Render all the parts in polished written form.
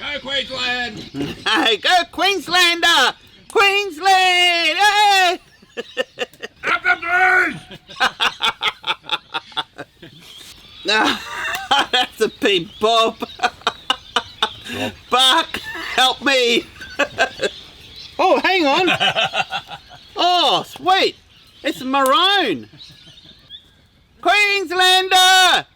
Go Queensland! Hey, go Queenslander! Queensland! Hey! Up the blues! No, that's a big Bob. Buck, help me! Oh, hang on! Oh, sweet! It's maroon! Queenslander!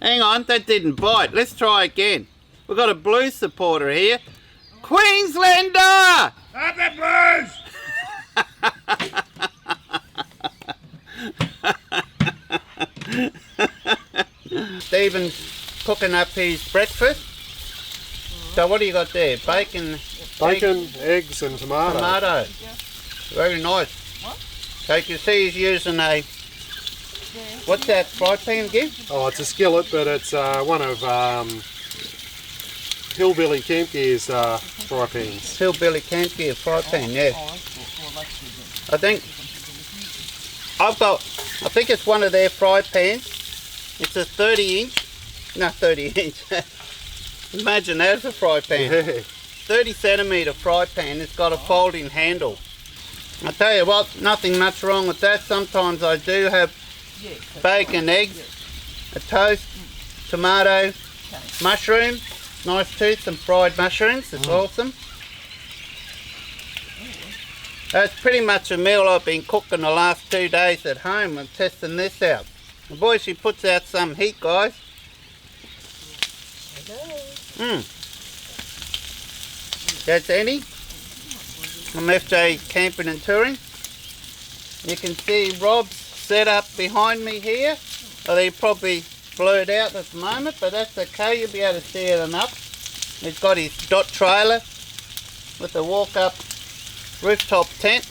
Hang on, that didn't bite. Let's try again. We've got a blue supporter here. Queenslander! Up the blues! Stephen's cooking up his breakfast. So what do you got there? Bacon, eggs and tomato. tomato. Very nice. What? So you can see he's using a, what's that fry pan again? Oh, it's a skillet, but it's one of Hillbilly CampGear's fry pans. Hillbilly CampQube fry pan, yeah. I think it's one of their fry pans. It's a 30 inch. Imagine that as a fry pan. Yeah. 30 centimetre fry pan. It's got a folding handle. I tell you what, nothing much wrong with that. Sometimes I do have bacon, eggs, a toast, tomato, mushroom. Nice too, some fried mushrooms. It's awesome. That's pretty much a meal I've been cooking the last 2 days at home. I'm testing this out. The boy, she puts out some heat, guys. That's Annie from FJ Camping and Touring. You can see Rob's set up behind me here. Well, they're probably blurred out at the moment, but that's okay. You'll be able to see it enough. He's got his dot trailer with the walk-up rooftop tent.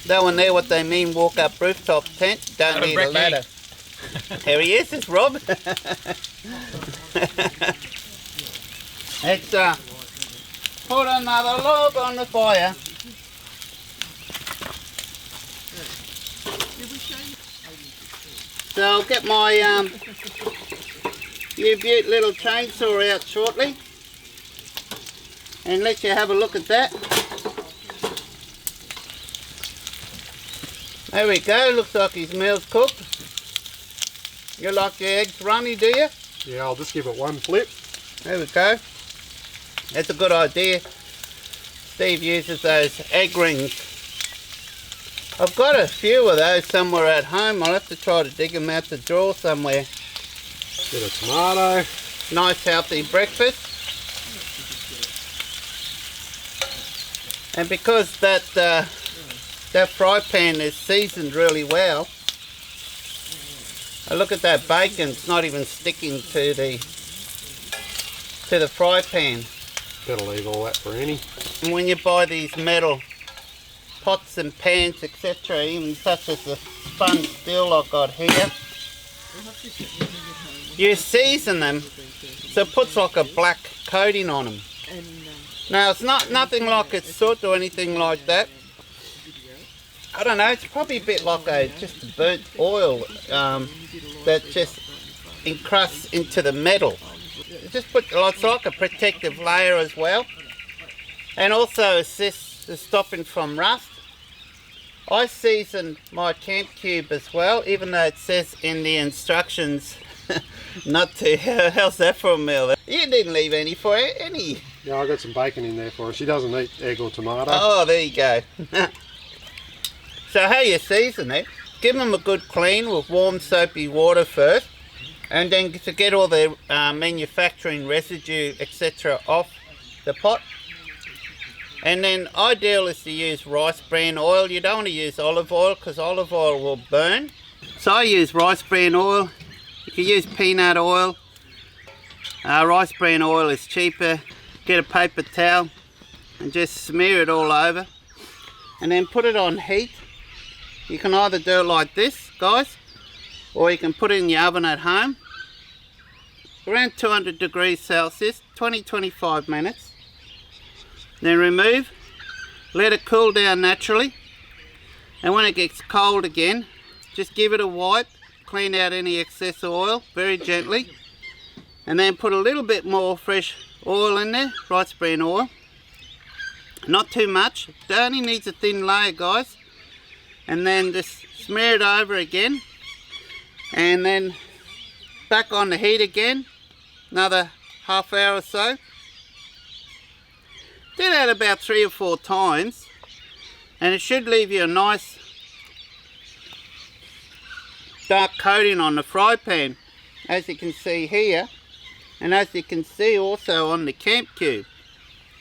That one there, what they mean walk-up rooftop tent. Don't need a ladder. Here he is, it's Rob. Let's put another log on the fire. So I'll get my U-Butte little chainsaw out shortly and let you have a look at that. There we go, looks like his meal's cooked. You like your eggs runny, do you? Yeah, I'll just give it one flip. There we go. That's a good idea. Steve uses those egg rings. I've got a few of those somewhere at home. I'll have to try to dig them out the drawer somewhere. Bit of tomato. Nice healthy breakfast. And because that fry pan is seasoned really well, look at that bacon, it's not even sticking to the fry pan. Better leave all that for Annie. And when you buy these metal pots and pans, etc., even such as the spun steel I've got here, you season them so it puts like a black coating on them. Now it's nothing like it's soot or anything like that. I don't know, it's probably a bit like just a burnt oil that just encrusts into the metal. Just it's like a protective layer as well, and also assists the stopping from rust. I seasoned my CampQube as well, even though it says in the instructions not to. How's that for a meal? You didn't leave any for any. Yeah, I got some bacon in there for her. She doesn't eat egg or tomato. Oh, there you go. So how you season it, give them a good clean with warm soapy water first, and then to get all the manufacturing residue etc. off the pot. And then ideal is to use rice bran oil. You don't want to use olive oil because olive oil will burn. So I use rice bran oil. You can use peanut oil. Rice bran oil is cheaper. Get a paper towel and just smear it all over and then put it on heat. You can either do it like this, guys, or you can put it in your oven at home around 200 degrees Celsius, 20-25 minutes. Then remove, let it cool down naturally, and when it gets cold again, just give it a wipe, clean out any excess oil very gently. And then put a little bit more fresh oil in there, rice bran oil. Not too much, it only needs a thin layer, guys. And then just smear it over again. And then back on the heat again, another half hour or so. Do that about 3 or 4 times. And it should leave you a nice dark coating on the fry pan, as you can see here. And as you can see also on the CampQube.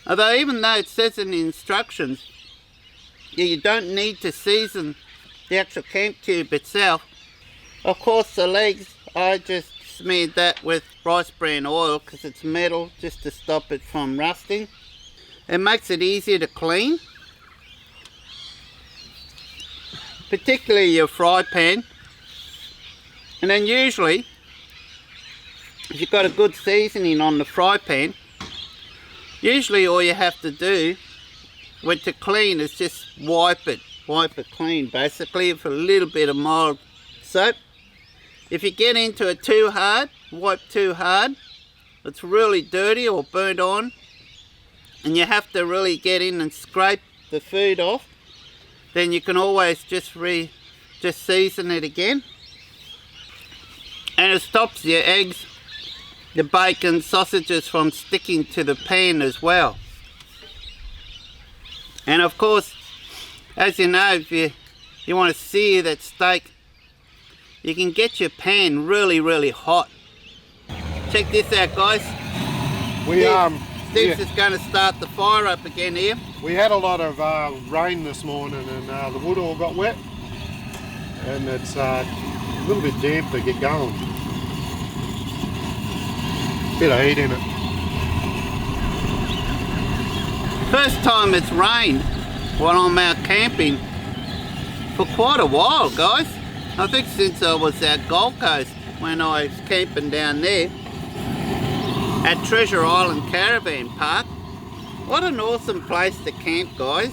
Although even though it says in the instructions, you don't need to season the actual CampQube itself. Of course the legs, I just smeared that with rice bran oil because it's metal, just to stop it from rusting. It makes it easier to clean. Particularly your fry pan. And then usually, if you've got a good seasoning on the fry pan, usually all you have to do to clean is just wipe it clean basically with a little bit of mild soap. If you get into it too hard, wipe too hard, it's really dirty or burnt on, and you have to really get in and scrape the food off, then you can always just season it again. And it stops your eggs, the bacon, sausages from sticking to the pan as well. And of course, as you know, if you want to sear that steak, you can get your pan really hot. Check this out, guys. Steve's just going to start the fire up again here. We had a lot of rain this morning, and the wood all got wet, and it's a little bit damp to get going. Bit of heat in it. First time it's rained while I'm out camping for quite a while, guys. I think since I was at Gold Coast when I was camping down there at Treasure Island Caravan Park. What an awesome place to camp, guys.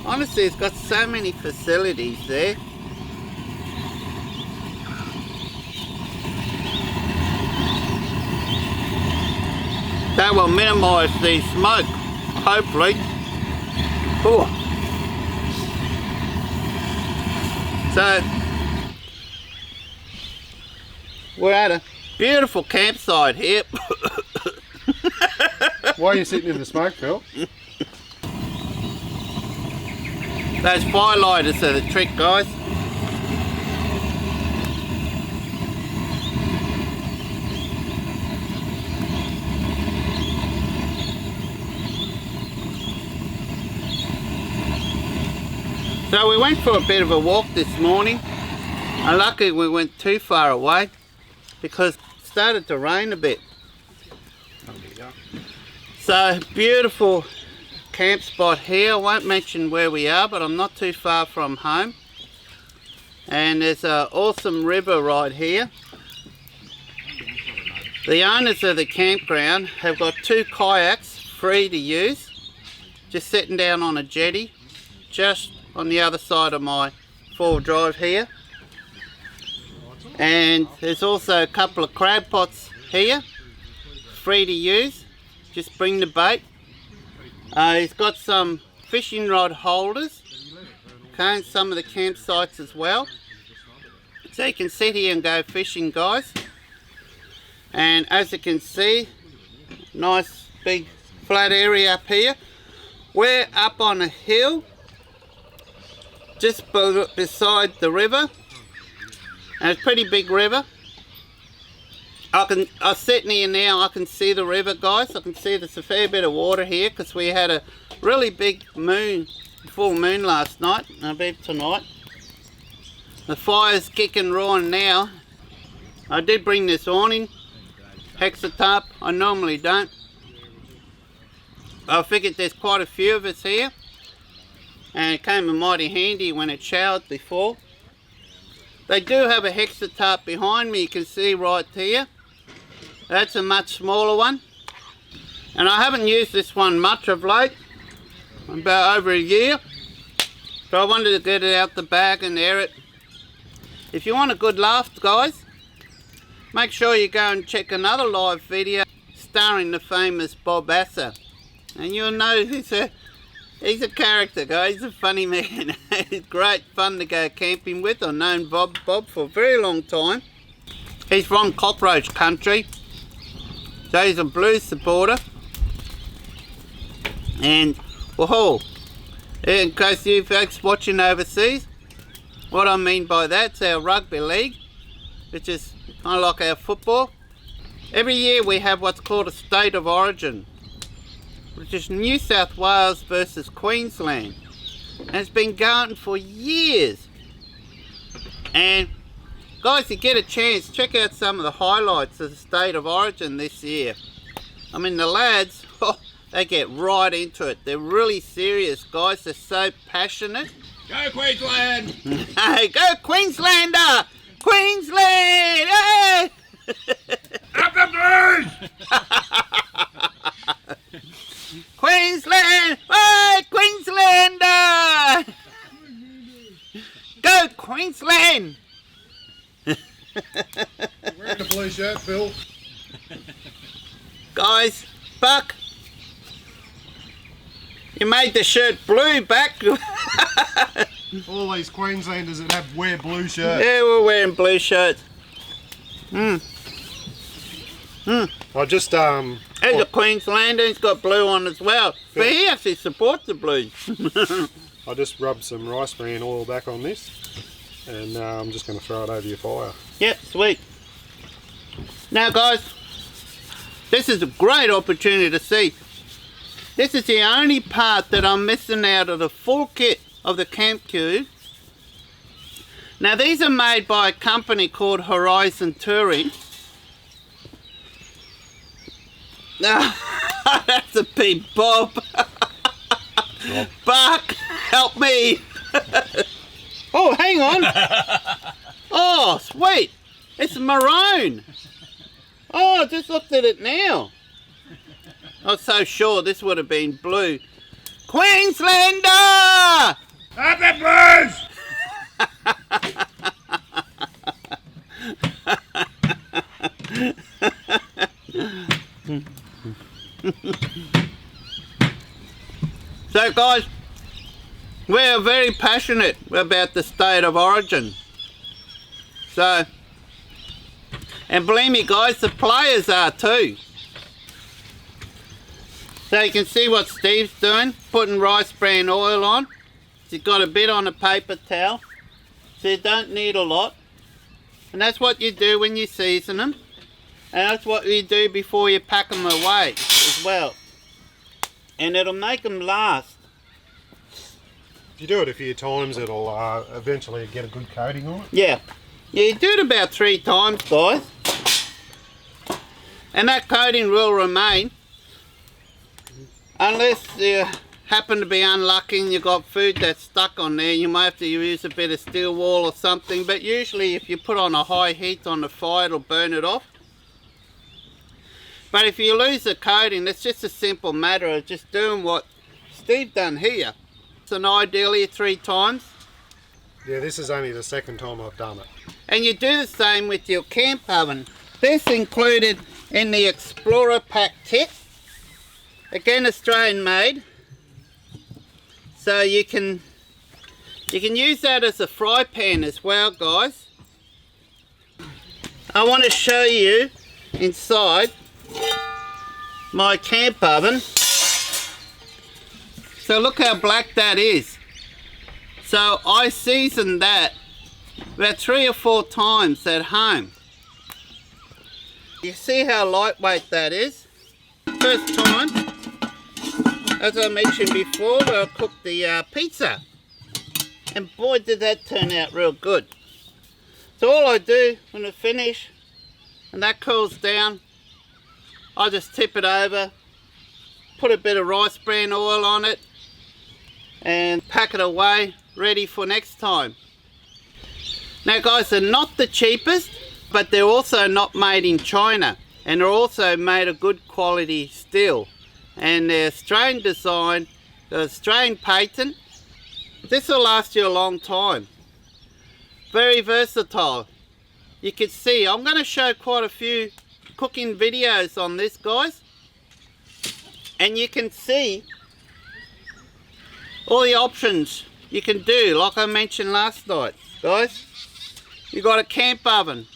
Honestly, it's got so many facilities there. That will minimise the smoke, hopefully. Ooh. So, we're at a beautiful campsite here. Why are you sitting in the smoke, Phil? Those firelighters are the trick, guys. So we went for a bit of a walk this morning, and luckily we went too far away because it started to rain a bit. So beautiful camp spot here. I won't mention where we are, but I'm not too far from home. And there's an awesome river right here. The owners of the campground have got 2 kayaks free to use, just sitting down on a jetty, just on the other side of my 4-wheel drive here. And there's also a couple of crab pots here, free to use. Just bring the bait. He's got some fishing rod holders, okay, and some of the campsites as well. So you can sit here and go fishing, guys. And as you can see, nice big flat area up here. We're up on a hill just beside the river, and it's a pretty big river. I'm sitting here now, I can see the river, guys. I can see there's a fair bit of water here because we had a really big moon, full moon last night, and I believe tonight. The fire's kicking roaring now. I did bring this awning, Hexatarp. I normally don't. I figured there's quite a few of us here, and it came in mighty handy when it showered before. They do have a Hexatarp behind me, you can see right here. That's a much smaller one. And I haven't used this one much of late, about over a year. So I wanted to get it out the bag and air it. If you want a good laugh, guys, make sure you go and check another live video starring the famous Bob Asser. And you'll know he's a character, guys. He's a funny man. It's great fun to go camping with. I've known Bob for a very long time. He's from cockroach country, so he's a blues supporter. And whoa, in case you folks watching overseas, what I mean by that's our rugby league, which is kind of like our football. Every year we have what's called a state of origin, which is New South Wales versus Queensland, and it's been going for years. And guys, if you get a chance, check out some of the highlights of the state of origin this year. I mean, the lads, they get right into it. They're really serious, guys. They're so passionate. Go Queensland! Hey, go Queenslander! Queensland! Hey! Up the blues! Queensland! Hey, Queenslander! Go Queensland! Wearing a blue shirt, Phil. Guys, Buck, you made the shirt blue back. All these Queenslanders that wear blue shirts. Yeah, we're wearing blue shirts. I just There's a Queenslander, he's got blue on as well. But he actually supports the Blues. I just rubbed some rice bran oil back on this, and I'm just going to throw it over your fire. Yep, sweet. Now guys, this is a great opportunity to see. This is the only part that I'm missing out of the full kit of the CampQube. Now these are made by a company called Horizon Touring. Now, that's a big Bob. Buck, help me. Oh, hang on. Oh, sweet. It's maroon. Oh, I just looked at it now. I was so sure this would have been blue. Queenslander! Up the blues! So guys, we are very passionate about the state of origin. So, and believe me guys, the players are too. So you can see what Steve's doing, putting rice bran oil on. He's got a bit on a paper towel, so you don't need a lot. And that's what you do when you season them. And that's what you do before you pack them away as well. And it'll make them last. If you do it a few times, it'll eventually get a good coating on it. Yeah. Yeah, you do it about 3 times, guys. And that coating will remain. Unless you happen to be unlucky and you've got food that's stuck on there, you might have to use a bit of steel wool or something. But usually if you put on a high heat on the fire, it'll burn it off. But if you lose the coating, it's just a simple matter of just doing what Steve done here. And ideally 3 times. Yeah, this is only the second time I've done it. And you do the same with your camp oven. This included in the Explorer Pack kit. Again, Australian made. So you can use that as a fry pan as well, guys. I want to show you inside my camp oven. So look how black that is. So I seasoned that about 3 or 4 times at home. You see how lightweight that is? First time, as I mentioned before, I cooked the pizza. And boy did that turn out real good. So all I do when I finish and that cools down, I just tip it over, put a bit of rice bran oil on it and pack it away, ready for next time. Now guys, they're not the cheapest, but they're also not made in China, and they're also made of good quality steel, and they're Australian design, the Australian patent. This will last you a long time. very versatile. You can see, I'm going to show quite a few cooking videos on this, guys. And you can see all the options you can do, like I mentioned last night, guys. You got a camp oven.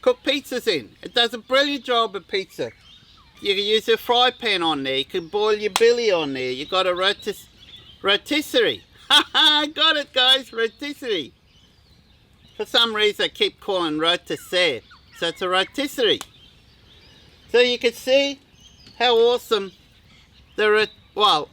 Cook pizzas in. It does a brilliant job of pizza. You can use a fry pan on there. You can boil your billy on there. You got a rotisserie. I got it, guys, rotisserie. For some reason I keep calling rotisserie. So it's a rotisserie. So you can see how awesome well,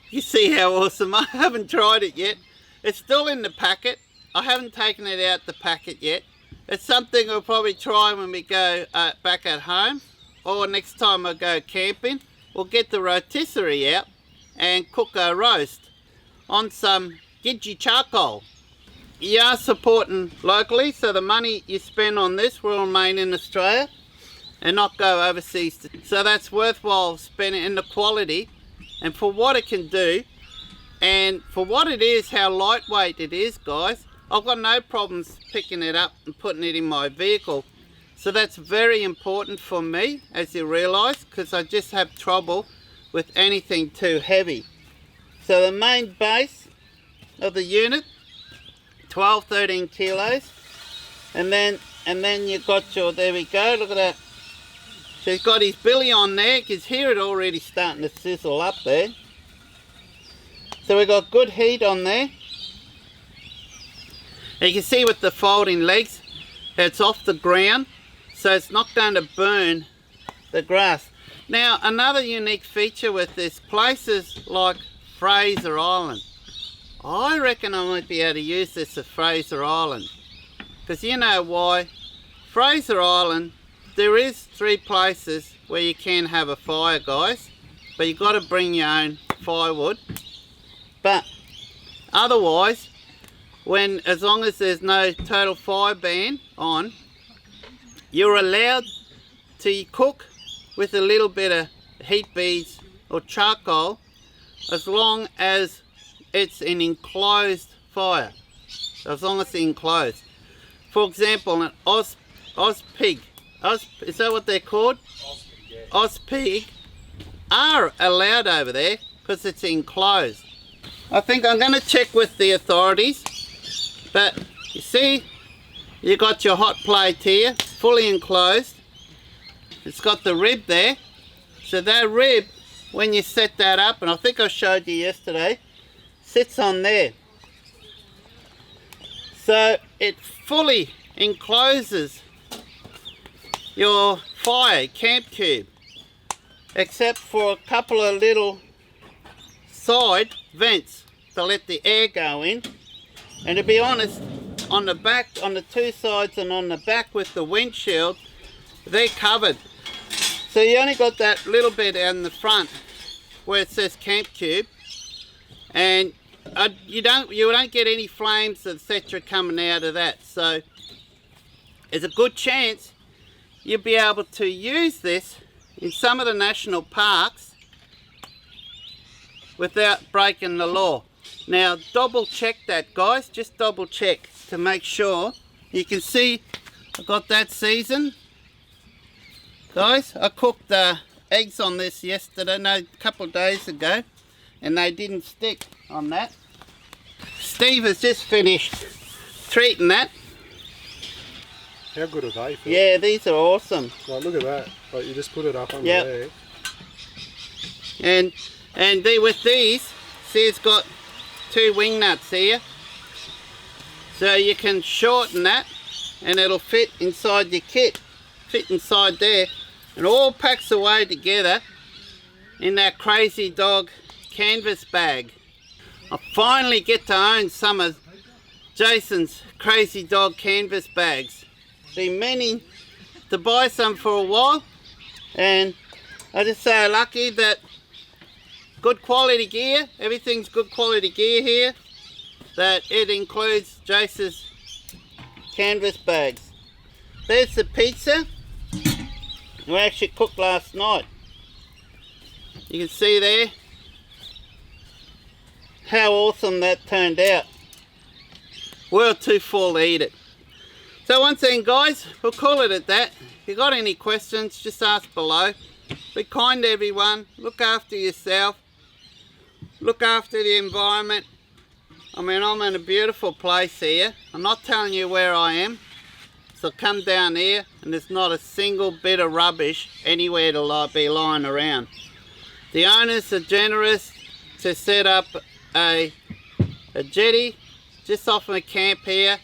you see how awesome. I haven't tried it yet. It's still in the packet. I haven't taken it out the packet yet. It's something we'll probably try when we go back at home, or next time I go camping. We'll get the rotisserie out and cook a roast on some Gidgee charcoal. You are supporting locally, so the money you spend on this will remain in Australia and not go overseas. So that's worthwhile spending in the quality and for what it can do and for what it is, how lightweight it is, guys. I've got no problems picking it up and putting it in my vehicle. So that's very important for me, as you realise, because I just have trouble with anything too heavy. So the main base of the unit, 12-13 kilos, and then you've got your, there we go, look at that. So he's got his billy on there. You can hear it already starting to sizzle up there. So we've got good heat on there. And you can see with the folding legs, it's off the ground, so it's not going to burn the grass. Now, another unique feature with this, places like Fraser Island. I reckon I might be able to use this at Fraser Island. Because you know why? Fraser Island, there is 3 places where you can have a fire, guys. But you've got to bring your own firewood. But otherwise, as long as there's no total fire ban on, you're allowed to cook with a little bit of heat beads or charcoal, as long as it's an enclosed fire. As long as it's enclosed. For example, an Auspig, is that what they're called? Auspig are allowed over there because it's enclosed. I think I'm going to check with the authorities, but you see, you got your hot plate here, fully enclosed. It's got the rib there. So that rib, when you set that up, and I think I showed you yesterday, sits on there. So it fully encloses your fire, CampQube, except for a couple of little side vents to let the air go in. And to be honest, on the back, on the 2 sides and on the back with the windshield, they're covered. So you only got that little bit in the front where it says CampQube, and you don't get any flames, etc. coming out of that. So there's a good chance you'll be able to use this in some of the national parks without breaking the law. Now double check that, guys, just double check to make sure. You can see I got that seasoned. Guys, I cooked eggs on this yesterday, no, a couple of days ago, and they didn't stick on that. Steve has just finished treating that. How good are they, Phil? Yeah, these are awesome. Like, look at that. Like, you just put it up on Yep. there. And with these, see, it's got 2 wing nuts here. So you can shorten that and it'll fit inside your kit. Fit inside there. And all packs away together in that crazy dog canvas bag. I finally get to own some of Jason's crazy dog canvas bags. Been meaning to buy some for a while, and I just so lucky that good quality gear, everything's good quality gear here, that it includes Jason's canvas bags. There's the pizza we actually cooked last night. You can see there how awesome that turned out. we're too full to eat it. So once again guys, we'll call it at that. If you got any questions, just ask below. Be kind to everyone, look after yourself, look after the environment. I mean, I'm in a beautiful place here. I'm not telling you where I am. So come down here and there's not a single bit of rubbish anywhere to be lying around. The owners are generous to set up a jetty just off my camp here.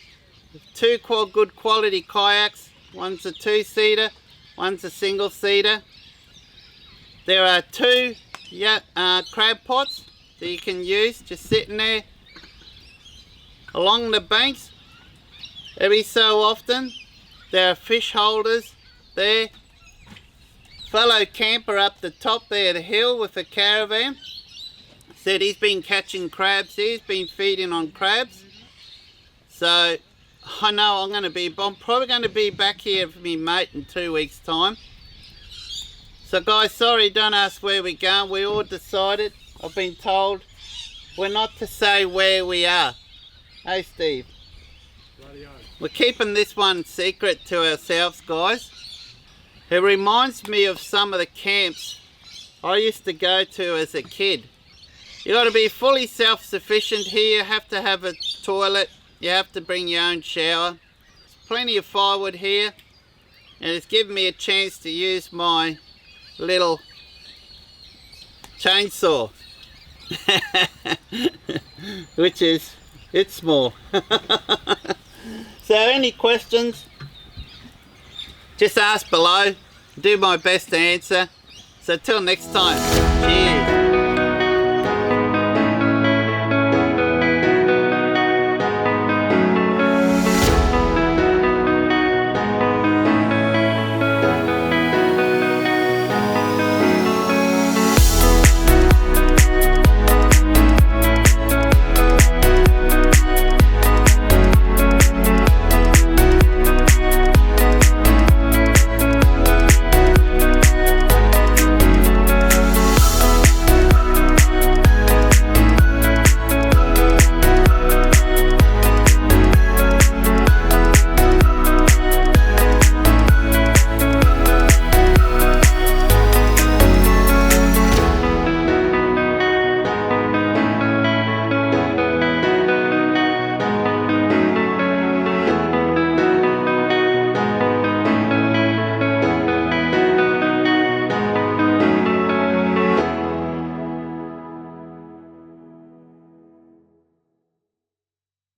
Two good quality kayaks. One's a 2-seater, one's a single-seater. There are 2 crab pots that you can use just sitting there along the banks. Every so often there are fish holders there. Fellow camper up the top there, the hill with the caravan, said he's been catching crabs here. He's been feeding on crabs. So I know I'm probably going to be back here for me mate in 2 weeks time. So guys, sorry, don't ask where we're going. We all decided, I've been told, we're not to say where we are. Hey Steve. Radio. We're keeping this one secret to ourselves guys. It reminds me of some of the camps I used to go to as a kid. You got to be fully self-sufficient here. You have to have a toilet. You have to bring your own shower. There's plenty of firewood here, and it's given me a chance to use my little chainsaw, which is, it's small. So any questions, just ask below. Do my best to answer. So till next time, cheers.